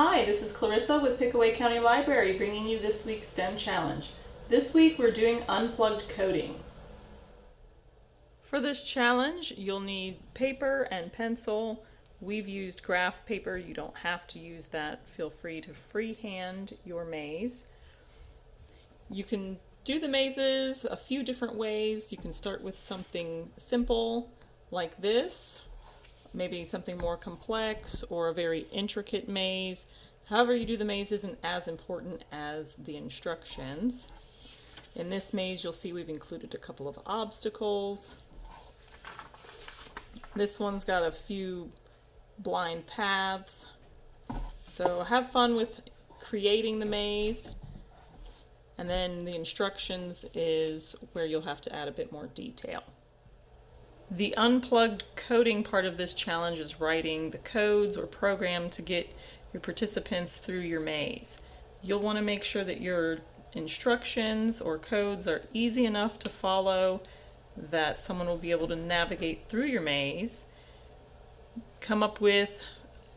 Hi, this is Clarissa with Pickaway County Library bringing you this week's STEM challenge. This week we're doing unplugged coding. For this challenge, you'll need paper and pencil. We've used graph paper. You don't have to use that. Feel free to freehand your maze. You can do the mazes a few different ways. You can start with something simple like this, maybe something more complex or a very intricate maze. However you do the maze isn't as important as the instructions. In this maze you'll see we've included a couple of obstacles. This one's got a few blind paths. So have fun with creating the maze. And then the instructions is where you'll have to add a bit more detail. The unplugged coding part of this challenge is writing the codes or program to get your participants through your maze. You'll want to make sure that your instructions or codes are easy enough to follow, that someone will be able to navigate through your maze. Come up with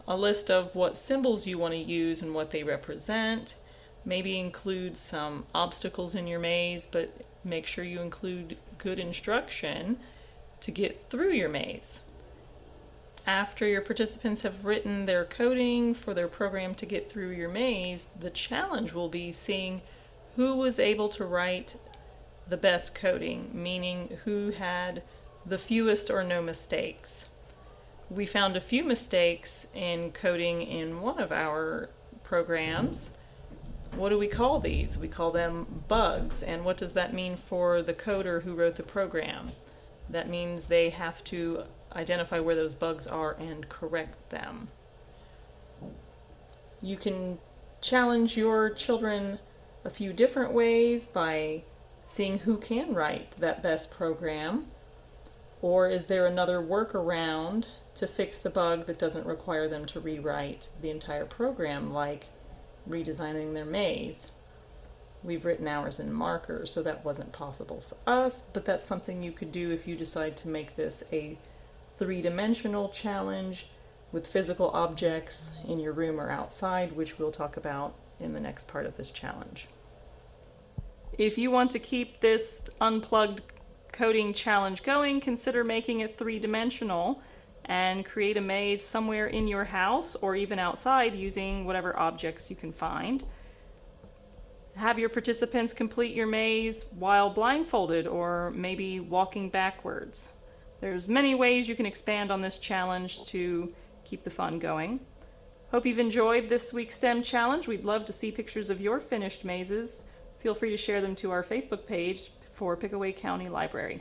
a list of what symbols you want to use and what they represent. Maybe include some obstacles in your maze, but make sure you include good instruction to get through your maze. After your participants have written their coding for their program to get through your maze, the challenge will be seeing who was able to write the best coding, meaning who had the fewest or no mistakes. We found a few mistakes in coding in one of our programs. What do we call these? We call them bugs. And what does that mean for the coder who wrote the program? That means they have to identify where those bugs are and correct them. You can challenge your children a few different ways by seeing who can write that best program, or is there another workaround to fix the bug that doesn't require them to rewrite the entire program, like redesigning their maze. We've written ours in marker, so that wasn't possible for us, but that's something you could do if you decide to make this a three-dimensional challenge with physical objects in your room or outside, which we'll talk about in the next part of this challenge. If you want to keep this unplugged coding challenge going, consider making it three-dimensional and create a maze somewhere in your house or even outside using whatever objects you can find. Have your participants complete your maze while blindfolded or maybe walking backwards. There's many ways you can expand on this challenge to keep the fun going. Hope you've enjoyed this week's STEM challenge. We'd love to see pictures of your finished mazes. Feel free to share them to our Facebook page for Pickaway County Library.